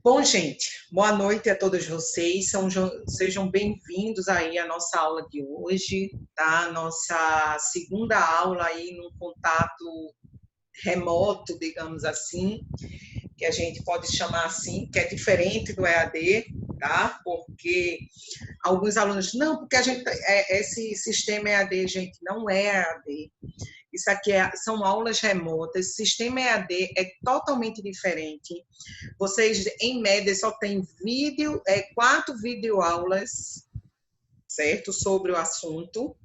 Bom, gente, boa noite a todos vocês. Sejam bem-vindos aí à nossa aula de hoje, tá? Nossa segunda aula aí num contato remoto, digamos assim, que a gente pode chamar assim, que é diferente do EAD, tá? Porque alguns alunos, não, porque esse sistema EAD, gente, não é EAD. Isso aqui são aulas remotas, sistema EAD é totalmente diferente. Vocês, em média, só tem 4 videoaulas, certo? Sobre o assunto,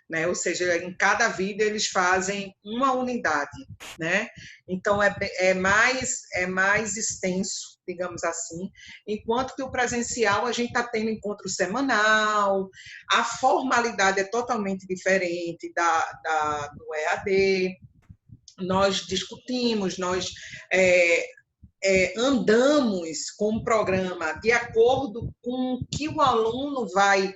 né? Ou seja, em cada vídeo eles fazem uma unidade, né? Então, é mais extenso, digamos assim, enquanto que o presencial a gente está tendo encontro semanal, a formalidade é totalmente diferente do EAD, nós discutimos, nós andamos com o programa de acordo com o que o aluno vai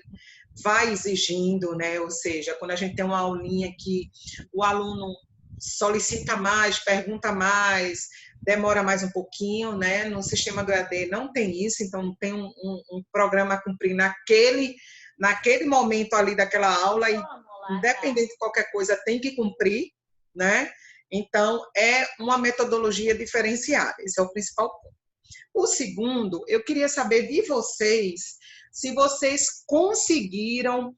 exigindo, né? Ou seja, quando a gente tem uma aulinha que o aluno solicita mais, pergunta mais, demora mais um pouquinho, né? No sistema do EAD não tem isso, então não tem um programa a cumprir naquele momento ali daquela aula e, independente de qualquer coisa, tem que cumprir, né? Então, é uma metodologia diferenciada, esse é o principal ponto. O segundo, eu queria saber de vocês se vocês conseguiram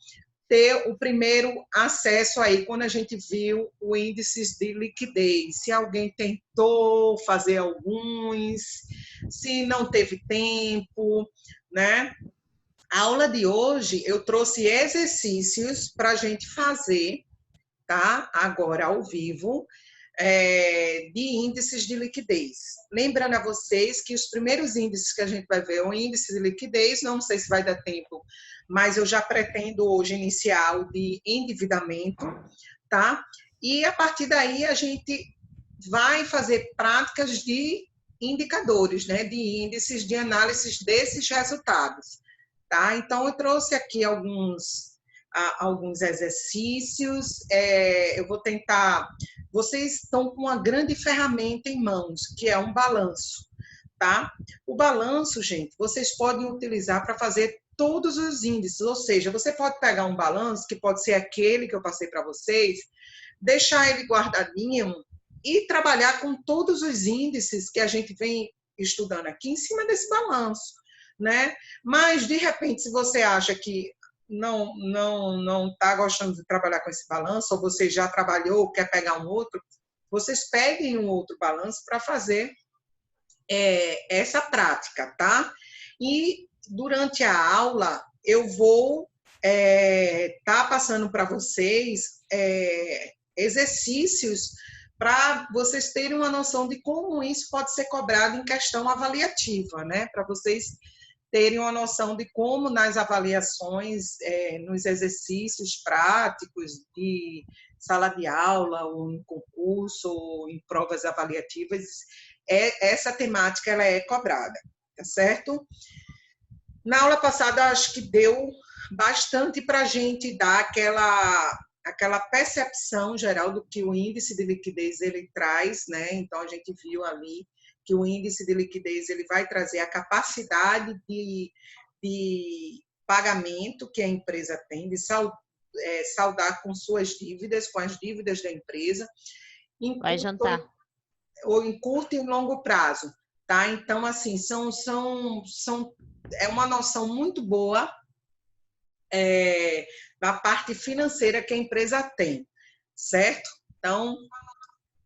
ter o primeiro acesso aí, quando a gente viu o índice de liquidez. Se alguém tentou fazer alguns, se não teve tempo, né? A aula de hoje, eu trouxe exercícios para a gente fazer, tá? Agora, ao vivo, de índices de liquidez. Lembrando a vocês que os primeiros índices que a gente vai ver é o índice de liquidez, não sei se vai dar tempo, mas eu já pretendo hoje iniciar o de endividamento, tá? E a partir daí a gente vai fazer práticas de indicadores, né? De índices, de análises desses resultados, tá? Então, eu trouxe aqui alguns exercícios, eu vou tentar. Vocês estão com uma grande ferramenta em mãos, que é um balanço, tá? O balanço, gente, vocês podem utilizar para fazer todos os índices, ou seja, você pode pegar um balanço, que pode ser aquele que eu passei para vocês, deixar ele guardadinho e trabalhar com todos os índices que a gente vem estudando aqui em cima desse balanço, né? Mas, de repente, se você acha que não está gostando de trabalhar com esse balanço, ou você já trabalhou, quer pegar um outro, vocês peguem um outro balanço para fazer essa prática, tá? E durante a aula eu vou tá passando para vocês exercícios para vocês terem uma noção de como isso pode ser cobrado em questão avaliativa, né? Para vocês terem uma noção de como nas avaliações, nos exercícios práticos de sala de aula, ou em concurso, ou em provas avaliativas, essa temática ela é cobrada, tá certo? Na aula passada, acho que deu bastante para a gente dar aquela percepção geral do que o índice de liquidez ele traz, né? Então, a gente viu ali que o índice de liquidez ele vai trazer a capacidade de pagamento que a empresa tem, de saldar com suas dívidas, com as dívidas da empresa, Vai jantar. Ou em curto e em longo prazo, tá? Então, assim, é uma noção muito boa da parte financeira que a empresa tem, certo? Então,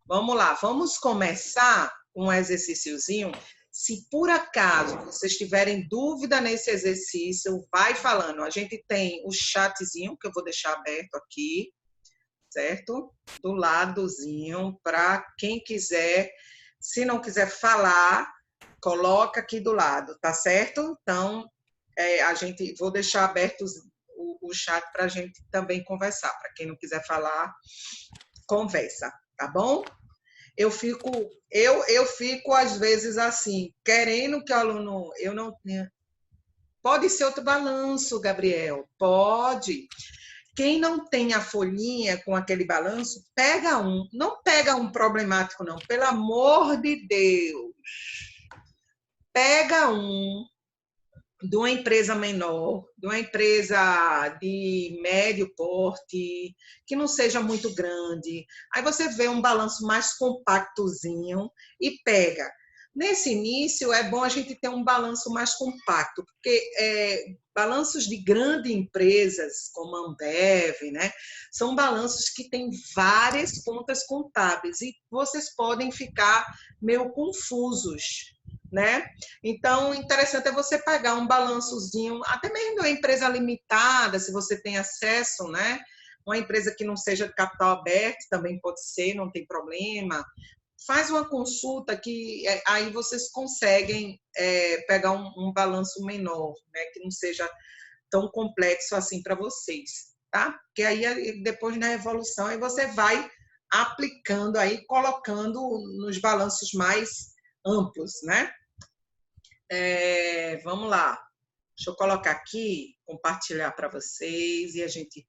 vamos lá, vamos começar um exercíciozinho. Se por acaso vocês tiverem dúvida nesse exercício, vai falando. A gente tem o chatzinho, que eu vou deixar aberto aqui, certo? Do ladozinho, para quem quiser, se não quiser falar, coloca aqui do lado, tá certo? Então, vou deixar aberto o chat para a gente também conversar. Para quem não quiser falar, conversa, tá bom? Eu fico às vezes assim, querendo que o aluno, eu não tenha. Pode ser outro balanço, Gabriel, pode. Quem não tem a folhinha com aquele balanço, pega um. Não pega um problemático, não, pelo amor de Deus. pega de uma empresa menor, de uma empresa de médio porte, que não seja muito grande. Aí você vê um balanço mais compactozinho e pega. Nesse início, é bom a gente ter um balanço mais compacto, porque balanços de grandes empresas, como a Ambev, né, são balanços que têm várias contas contábeis e vocês podem ficar meio confusos, né? Então, interessante é você pegar um balançozinho, até mesmo de uma empresa limitada, se você tem acesso, né? Uma empresa que não seja de capital aberto também pode ser, não tem problema. Faz uma consulta que aí vocês conseguem pegar um balanço menor, né? Que não seja tão complexo assim para vocês, tá? Porque aí depois da evolução aí você vai aplicando aí, colocando nos balanços mais amplos, né? Vamos lá. Deixa eu colocar aqui, compartilhar para vocês e a gente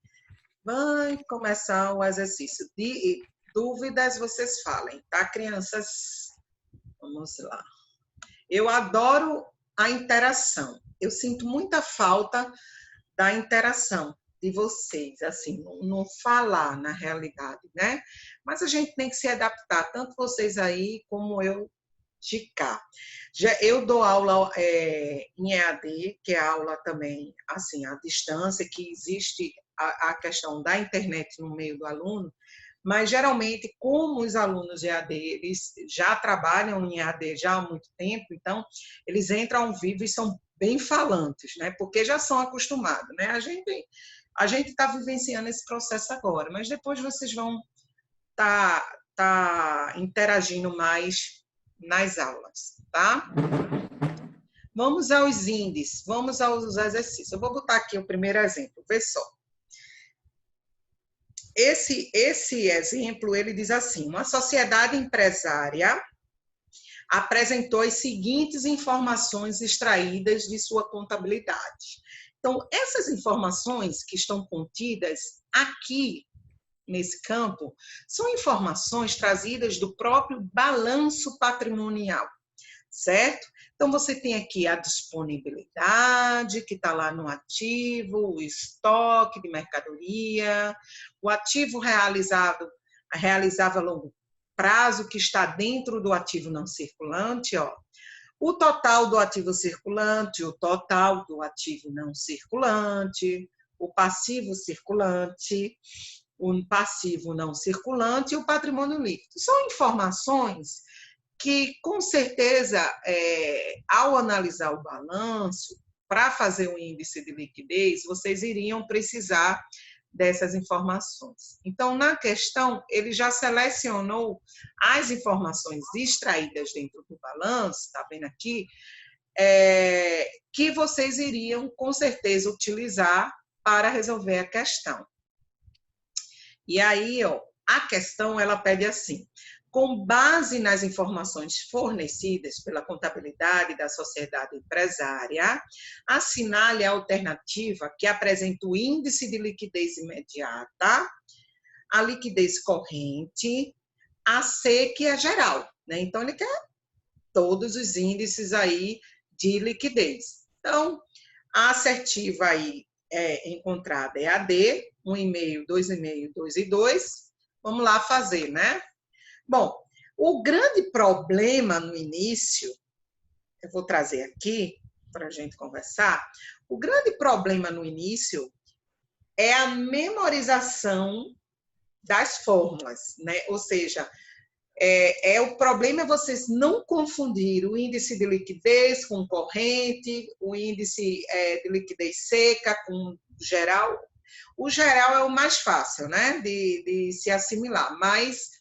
vai começar o exercício. De dúvidas, vocês falem, tá, crianças? Vamos lá. Eu adoro a interação. Eu sinto muita falta da interação de vocês, assim, não falar na realidade, né? Mas a gente tem que se adaptar, tanto vocês aí como eu de cá. Eu dou aula em EAD, que é aula também, assim, à distância, que existe a questão da internet no meio do aluno, mas geralmente, como os alunos de EAD, eles já trabalham em EAD já há muito tempo, então eles entram ao vivo e são bem falantes, né? Porque já são acostumados, né? A gente está vivenciando esse processo agora, mas depois vocês vão tá interagindo mais nas aulas, tá? Vamos aos índices, vamos aos exercícios. Eu vou botar aqui o primeiro exemplo, vê só. Esse exemplo, ele diz assim, uma sociedade empresária apresentou as seguintes informações extraídas de sua contabilidade. Então, essas informações que estão contidas aqui nesse campo são informações trazidas do próprio balanço patrimonial, certo? Então, você tem aqui a disponibilidade, que está lá no ativo, o estoque de mercadoria, o ativo realizava a longo prazo, que está dentro do ativo não circulante, ó. O total do ativo circulante, o total do ativo não circulante, o passivo circulante, o passivo não circulante e o patrimônio líquido. São informações que, com certeza, ao analisar o balanço, para fazer um índice de liquidez, vocês iriam precisar dessas informações. Então, na questão, ele já selecionou as informações extraídas dentro do balanço, está vendo aqui, que vocês iriam, com certeza, utilizar para resolver a questão. E aí, ó, a questão, ela pede assim, com base nas informações fornecidas pela contabilidade da sociedade empresária, assinale a alternativa que apresenta o índice de liquidez imediata, a liquidez corrente, a C, que é geral, né? Então, ele quer todos os índices aí de liquidez. Então, a assertiva aí encontrada é a D, 1,5, 2,5, 2 e 2. Vamos lá fazer, né? Bom, o grande problema no início, eu vou trazer aqui para a gente conversar, o grande problema no início é a memorização das fórmulas, né? Ou seja, o problema é vocês não confundir o índice de liquidez com corrente, o índice de liquidez seca com geral. O geral é o mais fácil, né, de se assimilar, mas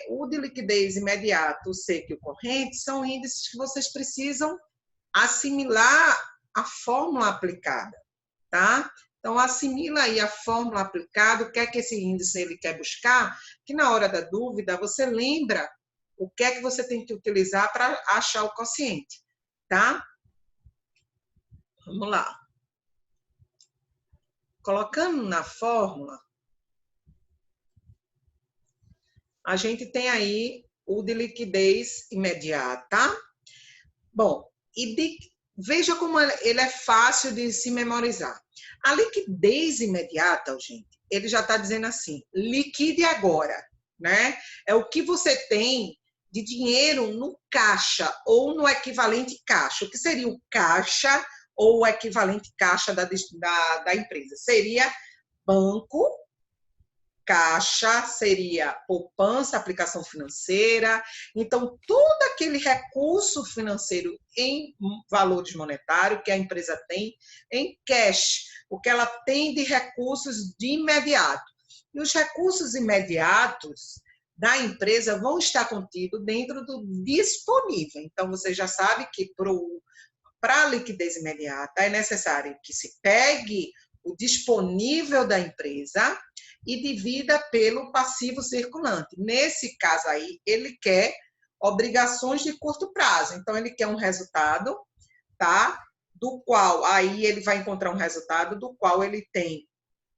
o de liquidez imediato, o seco e o corrente são índices que vocês precisam assimilar a fórmula aplicada, tá? Então, assimila aí a fórmula aplicada, o que é que esse índice ele quer buscar, que na hora da dúvida você lembra o que é que você tem que utilizar para achar o quociente, tá? Vamos lá. Colocando na fórmula, a gente tem aí o de liquidez imediata. Bom, veja como ele é fácil de se memorizar. A liquidez imediata, gente, ele já está dizendo assim, liquide agora, né? É o que você tem de dinheiro no caixa ou no equivalente caixa. O que seria o caixa ou o equivalente caixa da empresa? Seria banco, caixa, seria poupança, aplicação financeira. Então, todo aquele recurso financeiro em valores monetários que a empresa tem em cash, o que ela tem de recursos de imediato. E os recursos imediatos da empresa vão estar contidos dentro do disponível. Então, você já sabe que para a liquidez imediata é necessário que se pegue o disponível da empresa e divida pelo passivo circulante. Nesse caso aí, ele quer obrigações de curto prazo. Então, ele quer um resultado, tá? Do qual aí ele vai encontrar um resultado do qual ele tem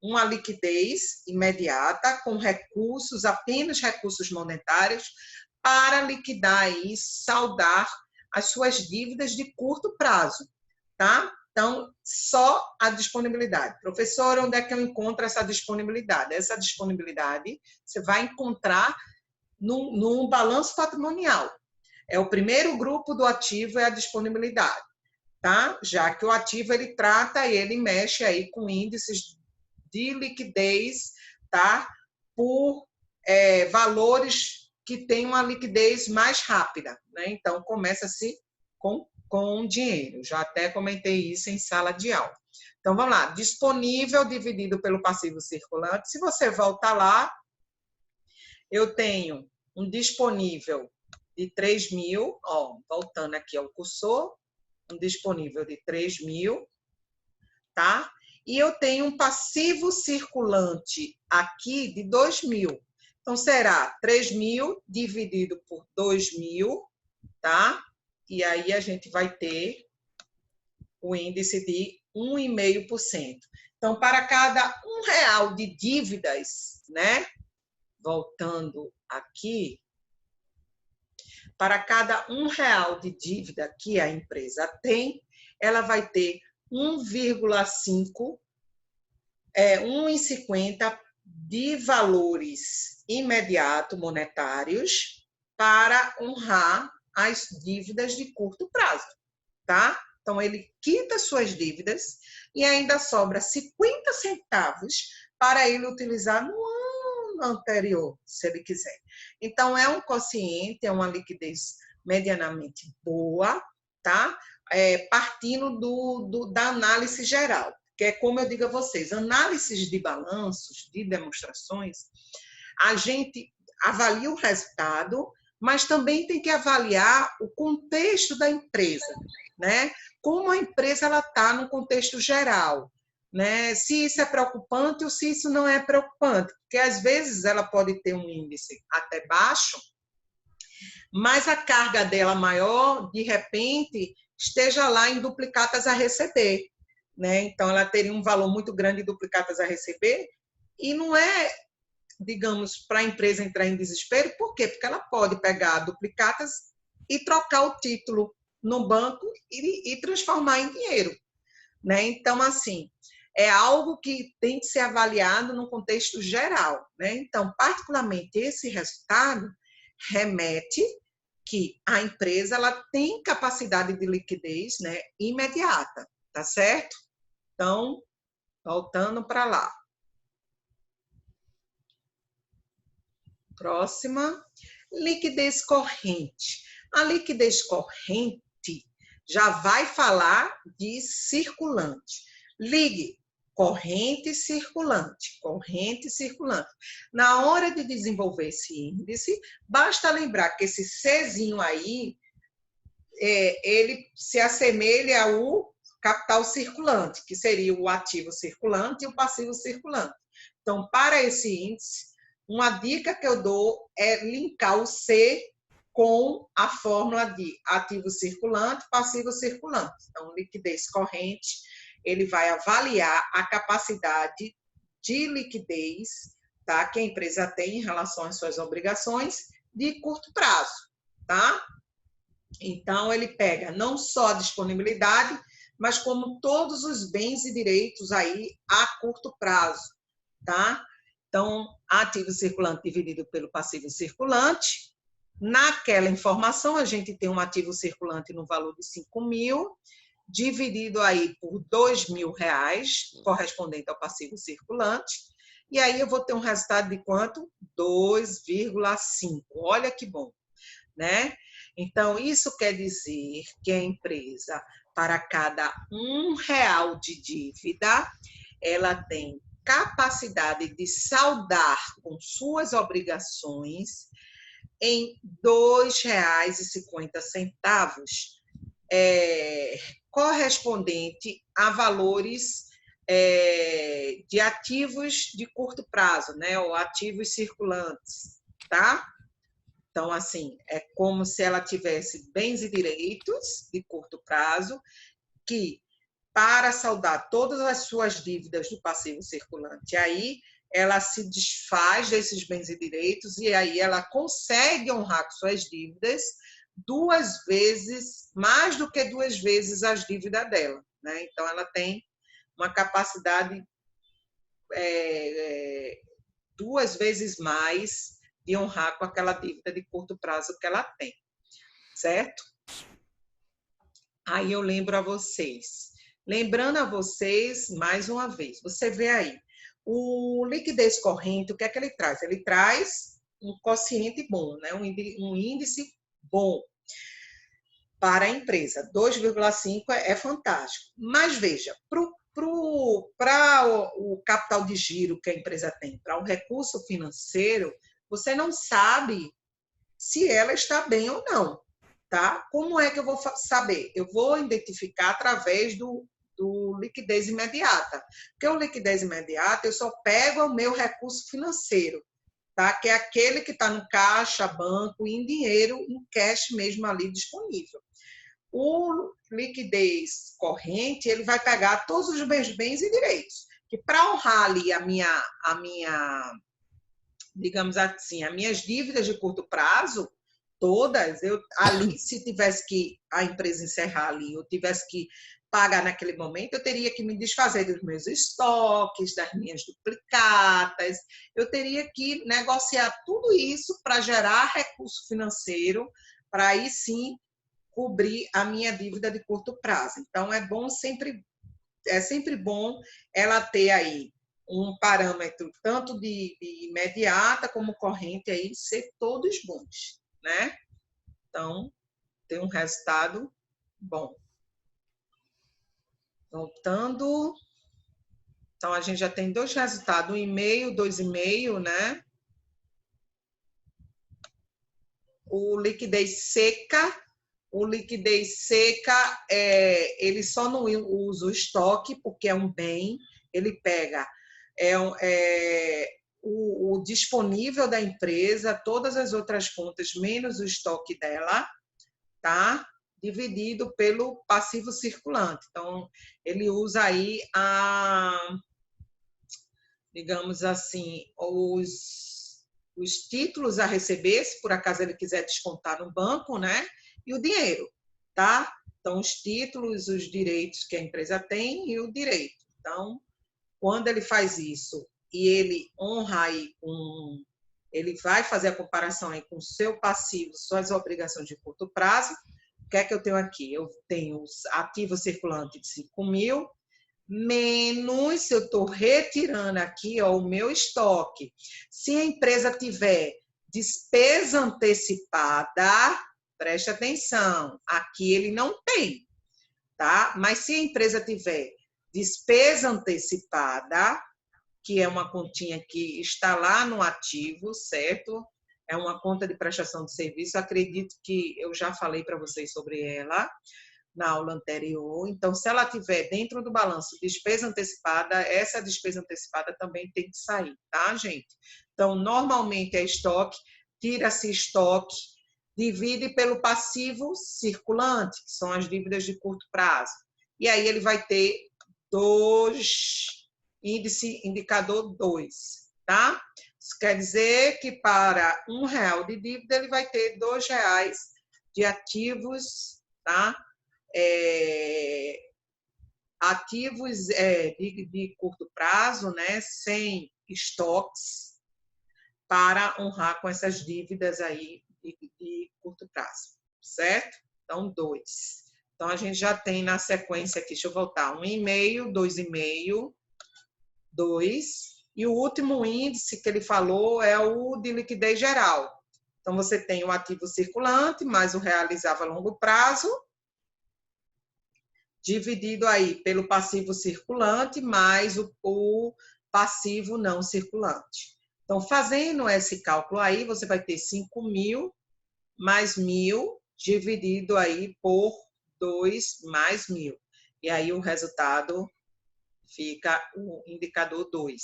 uma liquidez imediata com recursos, apenas recursos monetários, para liquidar e saldar as suas dívidas de curto prazo, tá? Então, só a disponibilidade. Professor, onde é que eu encontro essa disponibilidade? Essa disponibilidade você vai encontrar no balanço patrimonial. É o primeiro grupo do ativo, é a disponibilidade, tá? Já que o ativo, ele trata e ele mexe aí com índices de liquidez, tá? Por valores que têm uma liquidez mais rápida, né? Então, começa-se com dinheiro. Já até comentei isso em sala de aula. Então, vamos lá. Disponível dividido pelo passivo circulante. Se você voltar lá, eu tenho um disponível de 3.000, ó, voltando aqui ao cursor, um disponível de 3.000, tá? E eu tenho um passivo circulante aqui de 2.000. Então, será 3.000 dividido por 2.000, tá? E aí a gente vai ter o índice de 1,5%. Então, para cada R$1 de dívidas, né? Voltando aqui, para cada R$1 de dívida que a empresa tem, ela vai ter 1,5, 1,50 de valores imediatos monetários para honrar as dívidas de curto prazo, tá? Então, ele quita suas dívidas e ainda sobra 50 centavos para ele utilizar no ano anterior, se ele quiser. Então, é um quociente, é uma liquidez medianamente boa, tá? Partindo da análise geral, que é como eu digo a vocês, análises de balanços, de demonstrações, a gente avalia o resultado, mas também tem que avaliar o contexto da empresa, né? Como a empresa ela está no contexto geral, né? Se isso é preocupante ou se isso não é preocupante, porque às vezes ela pode ter um índice até baixo, mas a carga dela maior, de repente, esteja lá em duplicatas a receber, né? Então, ela teria um valor muito grande de duplicatas a receber e não é, digamos, para a empresa entrar em desespero. Por quê? Porque ela pode pegar duplicatas e trocar o título no banco e transformar em dinheiro, né? Então, assim, é algo que tem que ser avaliado no contexto geral, né? Então, particularmente, esse resultado remete que a empresa ela tem capacidade de liquidez, né, imediata, tá certo? Então, voltando para lá. Próxima, liquidez corrente. A liquidez corrente já vai falar de circulante. Ligue corrente circulante, corrente circulante. Na hora de desenvolver esse índice, basta lembrar que esse Czinho aí, ele se assemelha ao capital circulante, que seria o ativo circulante e o passivo circulante. Então, para esse índice, uma dica que eu dou é linkar o C com a fórmula de ativo circulante, passivo circulante. Então, liquidez corrente, ele vai avaliar a capacidade de liquidez, tá, que a empresa tem em relação às suas obrigações de curto prazo, tá? Então, ele pega não só a disponibilidade, mas como todos os bens e direitos aí a curto prazo, tá? Então, ativo circulante dividido pelo passivo circulante. Naquela informação, a gente tem um ativo circulante no valor de 5.000, dividido aí por R$ 2.000, correspondente ao passivo circulante. E aí eu vou ter um resultado de quanto? 2,5. Olha que bom, né? Então, isso quer dizer que a empresa, para cada R$ 1 de dívida, ela tem capacidade de saldar com suas obrigações em R$ 2,50, correspondente a valores de ativos de curto prazo, né? Ou ativos circulantes, tá? Então, assim, é como se ela tivesse bens e direitos de curto prazo que, para saldar todas as suas dívidas do passivo circulante, aí ela se desfaz desses bens e direitos e aí ela consegue honrar com suas dívidas 2 vezes, mais do que 2 vezes as dívidas dela, né? Então, ela tem uma capacidade 2 vezes mais de honrar com aquela dívida de curto prazo que ela tem, certo? Aí eu lembro a vocês. Lembrando a vocês, mais uma vez, você vê aí, o liquidez corrente, o que é que ele traz? Ele traz um quociente bom, né? Um índice bom para a empresa. 2,5 é fantástico. Mas veja, para o capital de giro que a empresa tem, para o recurso financeiro, você não sabe se ela está bem ou não, tá? Como é que eu vou saber? Eu vou identificar através do liquidez imediata. Porque o liquidez imediata, eu só pego o meu recurso financeiro, tá? Que é aquele que está no caixa, banco, em dinheiro, em cash mesmo ali disponível. O liquidez corrente, ele vai pegar todos os meus bens e direitos. Que para honrar ali a minha, digamos assim, as minhas dívidas de curto prazo, todas, eu ali, se tivesse que a empresa encerrar ali, eu tivesse que pagar naquele momento, eu teria que me desfazer dos meus estoques, das minhas duplicatas, eu teria que negociar tudo isso para gerar recurso financeiro, para aí sim cobrir a minha dívida de curto prazo. Então, é sempre bom ela ter aí um parâmetro tanto de imediata como corrente aí ser todos bons, né? Então, tem um resultado bom. Voltando, então a gente já tem 2 resultados, 1,5, 2,5, né? O liquidez seca, ele só não usa o estoque, porque é um bem, ele pega o disponível da empresa, todas as outras contas, menos o estoque dela, tá? Dividido pelo passivo circulante. Então, ele usa aí digamos assim, os títulos a receber, se por acaso ele quiser descontar no banco, né? E o dinheiro, tá? Então, os títulos, os direitos que a empresa tem e o direito. Então, quando ele faz isso e ele honra aí ele vai fazer a comparação aí com o seu passivo, suas obrigações de curto prazo. O que é que eu tenho aqui? Eu tenho os ativos circulantes de 5.000, menos eu estou retirando aqui ó, o meu estoque. Se a empresa tiver despesa antecipada, preste atenção, aqui ele não tem, tá? Mas se a empresa tiver despesa antecipada, que é uma continha que está lá no ativo, certo? É uma conta de prestação de serviço, acredito que eu já falei para vocês sobre ela na aula anterior. Então, se ela tiver dentro do balanço despesa antecipada, essa despesa antecipada também tem que sair, tá, gente? Então, normalmente é estoque, tira-se estoque, divide pelo passivo circulante, que são as dívidas de curto prazo. E aí ele vai ter indicador 2, tá? Isso quer dizer que para R$ 1 de dívida, ele vai ter R$ 2 de ativos, tá? Ativos de curto prazo, né? Sem estoques, para honrar com essas dívidas aí de curto prazo, certo? Então, 2. Então, a gente já tem na sequência aqui, deixa eu voltar, 1,5, 2,5, 2. E o último índice que ele falou é o de liquidez geral. Então, você tem o ativo circulante, mais o realizável a longo prazo, dividido aí pelo passivo circulante, mais o passivo não circulante. Então, fazendo esse cálculo aí, você vai ter 5.000 mais 1.000, dividido aí por 2 mais 1.000. E aí o resultado fica o indicador 2.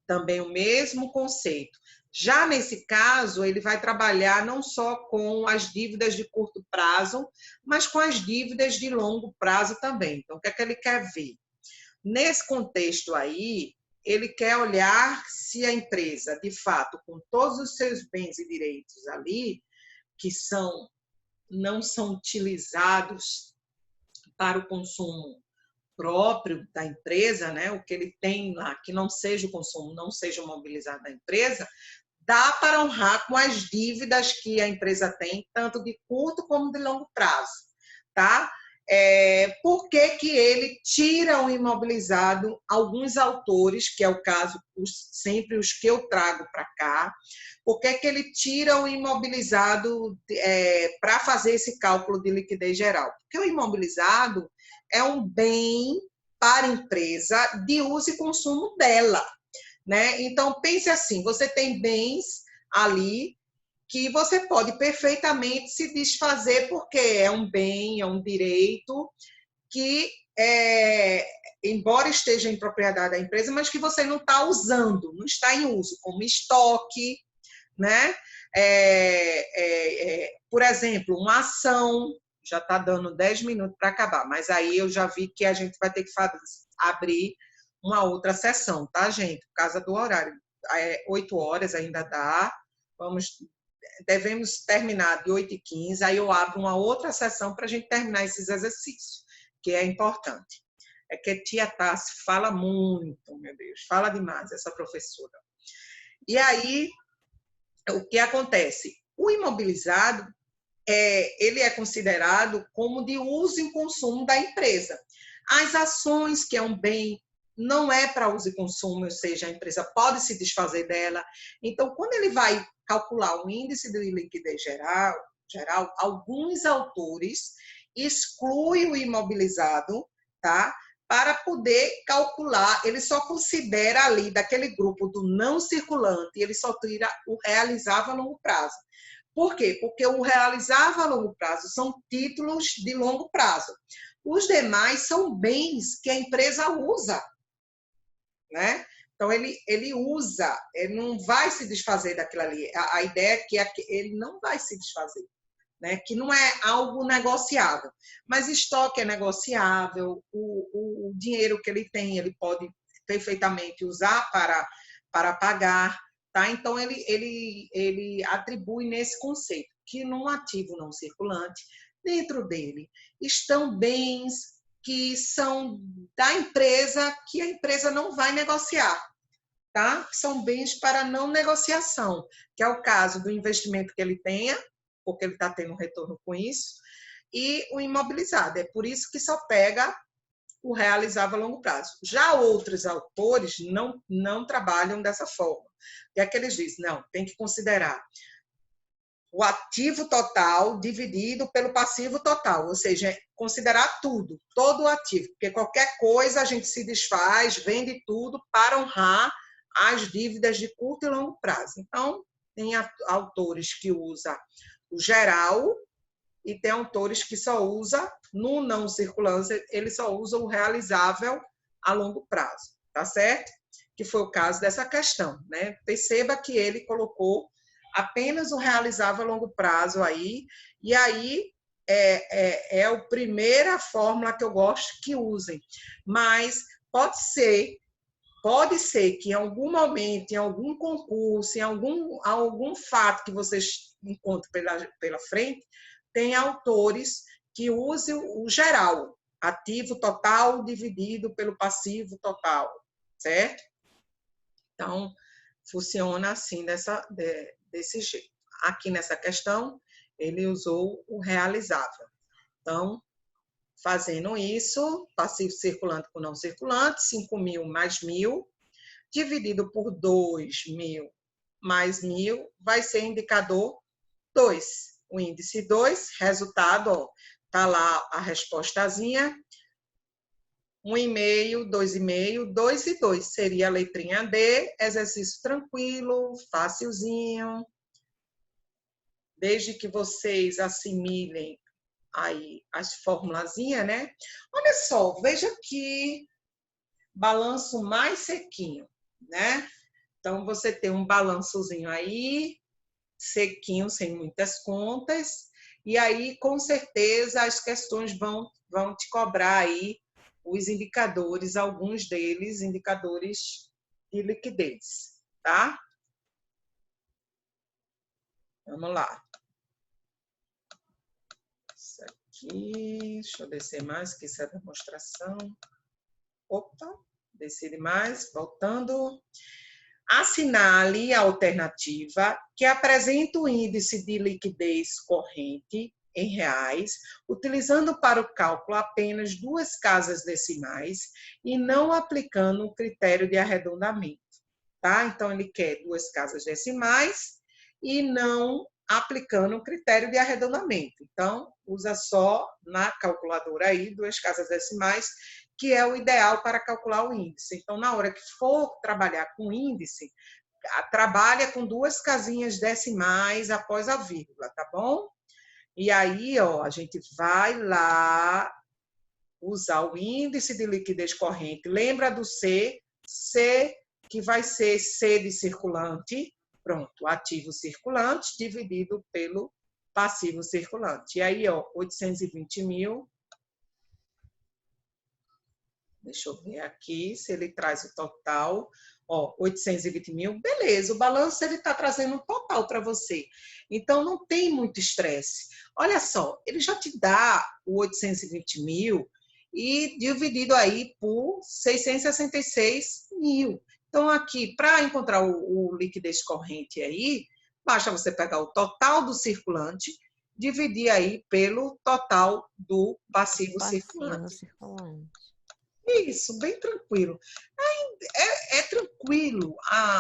Também o mesmo conceito. Já nesse caso, ele vai trabalhar não só com as dívidas de curto prazo, mas com as dívidas de longo prazo também. Então, o que é que ele quer ver? Nesse contexto aí, ele quer olhar se a empresa, de fato, com todos os seus bens e direitos ali, que não são utilizados para o consumo próprio da empresa, né? O que ele tem lá, que não seja o consumo, não seja mobilizado da empresa, dá para honrar com as dívidas que a empresa tem, tanto de curto como de longo prazo, tá? Por que ele tira o imobilizado? Alguns autores, que é o caso, sempre os que eu trago para cá, por que ele tira o imobilizado para fazer esse cálculo de liquidez geral? Porque o imobilizado é um bem para a empresa de uso e consumo dela, né? Então, pense assim, você tem bens ali que você pode perfeitamente se desfazer, porque é um bem, é um direito que, embora esteja em propriedade da empresa, mas que você não está usando, não está em uso, como estoque, né? Por exemplo, uma ação, já está dando 10 minutos para acabar, mas aí eu já vi que a gente vai ter que abrir uma outra sessão, tá, gente? Por causa do horário. 8 horas ainda dá, devemos terminar de 8h15, aí eu abro uma outra sessão para a gente terminar esses exercícios, que é importante. É que a tia Tassi fala muito, meu Deus, fala demais essa professora. E aí, o que acontece? O imobilizado, ele é considerado como de uso e consumo da empresa. As ações, que é um bem, não é para uso e consumo, ou seja, a empresa pode se desfazer dela. Então, quando ele vai calcular o índice de liquidez geral, alguns autores excluem o imobilizado, tá? Para poder calcular, ele só considera ali, daquele grupo do não circulante, ele só tira o realizável a longo prazo. Por quê? Porque o realizável a longo prazo são títulos de longo prazo. Os demais são bens que a empresa usa, né? Então, ele usa, ele não vai se desfazer daquilo ali. A ideia é que ele não vai se desfazer, né? Que não é algo negociável. Mas estoque é negociável, o dinheiro que ele tem, ele pode perfeitamente usar para pagar, tá? Então, ele atribui nesse conceito, que num ativo não circulante, dentro dele estão bens que são da empresa, que a empresa não vai negociar, tá? São bens para não negociação, que é o caso do investimento que ele tenha, porque ele está tendo retorno com isso, e o imobilizado. É por isso que só pega o realizável a longo prazo. Já outros autores não trabalham dessa forma. O que é que eles dizem? Não, tem que considerar o ativo total dividido pelo passivo total, ou seja, considerar tudo, todo o ativo, porque qualquer coisa a gente se desfaz, vende tudo para honrar as dívidas de curto e longo prazo. Então, tem autores que usam o geral e tem autores que só usam, no não circulante, ele só usa o realizável a longo prazo, tá certo? Que foi o caso dessa questão, né? Perceba que ele colocou apenas o realizável a longo prazo aí, e aí é a primeira fórmula que eu gosto que usem, mas pode ser que em algum momento, em algum concurso, em algum fato que vocês encontrem pela frente, tem autores que usam o geral, ativo total dividido pelo passivo total, certo? Então, funciona assim, desse jeito. Aqui nessa questão, ele usou o realizável. Então, fazendo isso, passivo circulante com não circulante, 5.000 mais 1.000, dividido por 2.000 mais 1.000, vai ser indicador 2. O índice 2, resultado, está lá a respostazinha, 1,5, 2,5, 2 e 2. Seria a letrinha D, exercício tranquilo, facilzinho. Desde que vocês assimilem aí as formulazinhas, né? Olha só, veja aqui, balanço mais sequinho, né? Então, você tem um balançozinho aí, sequinho, sem muitas contas, e aí, com certeza, as questões vão te cobrar aí os indicadores, alguns deles, indicadores de liquidez, tá? Vamos lá. Isso aqui, deixa eu descer mais, que isso é demonstração. Opa, desci demais, voltando. Assinale a alternativa que apresenta o índice de liquidez corrente em reais, utilizando para o cálculo apenas 2 casas decimais e não aplicando o critério de arredondamento, tá? Então, ele quer 2 casas decimais e não aplicando o critério de arredondamento. Então, usa só na calculadora aí 2 casas decimais, que é o ideal para calcular o índice. Então, na hora que for trabalhar com índice, trabalha com 2 casinhas decimais após a vírgula, tá bom? E aí, ó, a gente vai lá usar o índice de liquidez corrente. Lembra do C? C, que vai ser C de circulante, pronto, ativo circulante dividido pelo passivo circulante. E aí, ó, 820.000. Deixa eu ver aqui se ele traz o total. Ó, 820.000, beleza, o balanço ele está trazendo um total para você. Então, não tem muito estresse. Olha só, ele já te dá o 820.000 e dividido aí por 666.000. Então, aqui, para encontrar o liquidez corrente aí, basta você pegar o total do circulante, dividir aí pelo total do passivo circulante. Isso, bem tranquilo. É tranquilo,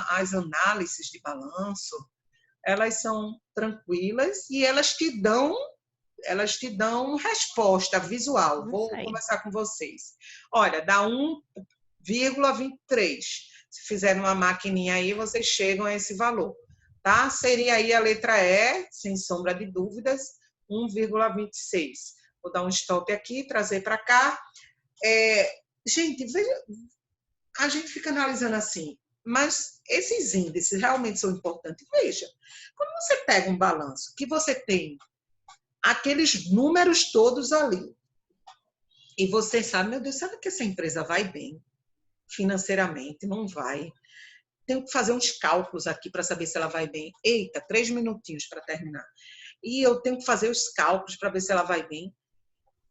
as análises de balanço, elas são tranquilas e elas te dão resposta visual. Vou conversar com vocês. Olha, dá 1,23. Se fizer uma maquininha aí, vocês chegam a esse valor, tá? Seria aí a letra E, sem sombra de dúvidas, 1,26. Vou dar um stop aqui, trazer para cá. Gente, veja, a gente fica analisando assim, mas esses índices realmente são importantes. Veja, quando você pega um balanço que você tem aqueles números todos ali, e você sabe, meu Deus, sabe que essa empresa vai bem financeiramente? Não vai. Tenho que fazer uns cálculos aqui para saber se ela vai bem. Eita, 3 minutinhos para terminar. E eu tenho que fazer os cálculos para ver se ela vai bem.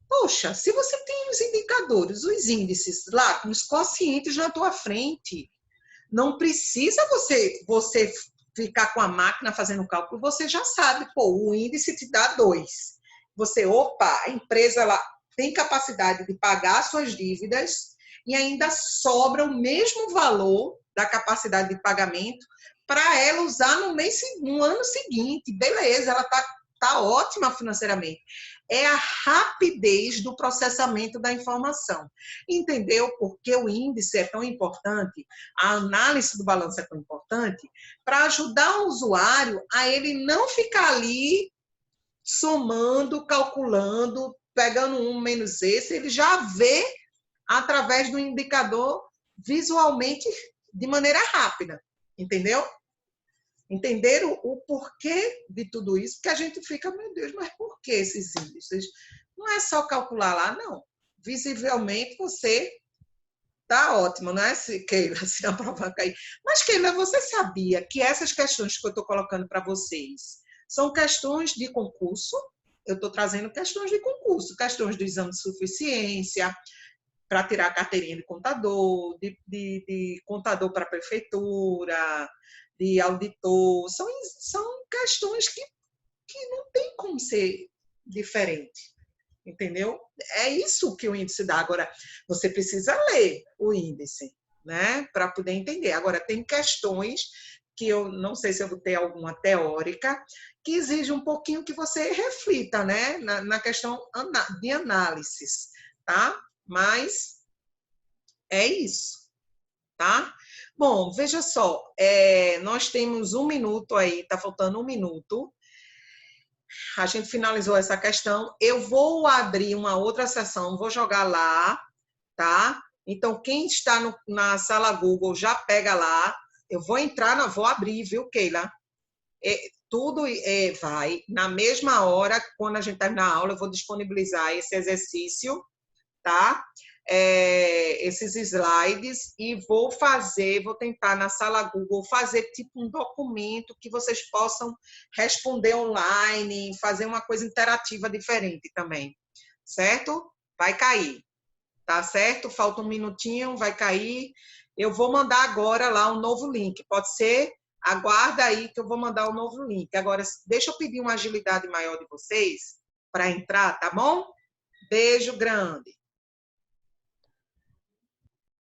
Poxa, se você tem os indicadores, os índices lá, com os quocientes na tua frente, não precisa você ficar com a máquina fazendo cálculo, você já sabe, pô, o índice te dá 2. Você, opa, a empresa ela tem capacidade de pagar suas dívidas e ainda sobra o mesmo valor da capacidade de pagamento para ela usar no ano seguinte. Beleza, ela tá ótima financeiramente. É a rapidez do processamento da informação. Entendeu por que o índice é tão importante? A análise do balanço é tão importante para ajudar o usuário a ele não ficar ali somando, calculando, pegando um menos esse, ele já vê através do indicador visualmente de maneira rápida. Entendeu? Entenderam o porquê de tudo isso? Porque a gente fica, meu Deus, mas por que esses índices? Não é só calcular lá, não. Visivelmente você está ótimo, não é, Keila? Se a prova cair. Mas, Keila, você sabia que essas questões que eu estou colocando para vocês são questões de concurso? eu estou trazendo questões de concurso, questões do exame de suficiência, para tirar a carteirinha de contador, de contador para a prefeitura, de auditor. São questões que não tem como ser diferente, entendeu? É isso que o índice dá. Agora, você precisa ler o índice, né, para poder entender. Agora, tem questões que eu não sei se eu vou ter alguma teórica, que exige um pouquinho que você reflita, né, na questão de análises, tá? Mas é isso, tá? Bom, veja só, nós temos 1 minuto aí, tá faltando 1 minuto. A gente finalizou essa questão. Eu vou abrir uma outra sessão, vou jogar lá, tá? Então, quem está na sala Google já pega lá. Eu vou entrar, vou abrir, viu, Keila? Tudo vai na mesma hora, quando a gente terminar a aula, eu vou disponibilizar esse exercício, tá? Esses slides e vou tentar na sala Google fazer tipo um documento que vocês possam responder online, fazer uma coisa interativa diferente também, certo? Vai cair, tá certo? Falta 1 minutinho, vai cair. Eu vou mandar agora lá um novo link, pode ser? Aguarda aí que eu vou mandar o novo link. Agora, deixa eu pedir uma agilidade maior de vocês para entrar, tá bom? Beijo grande.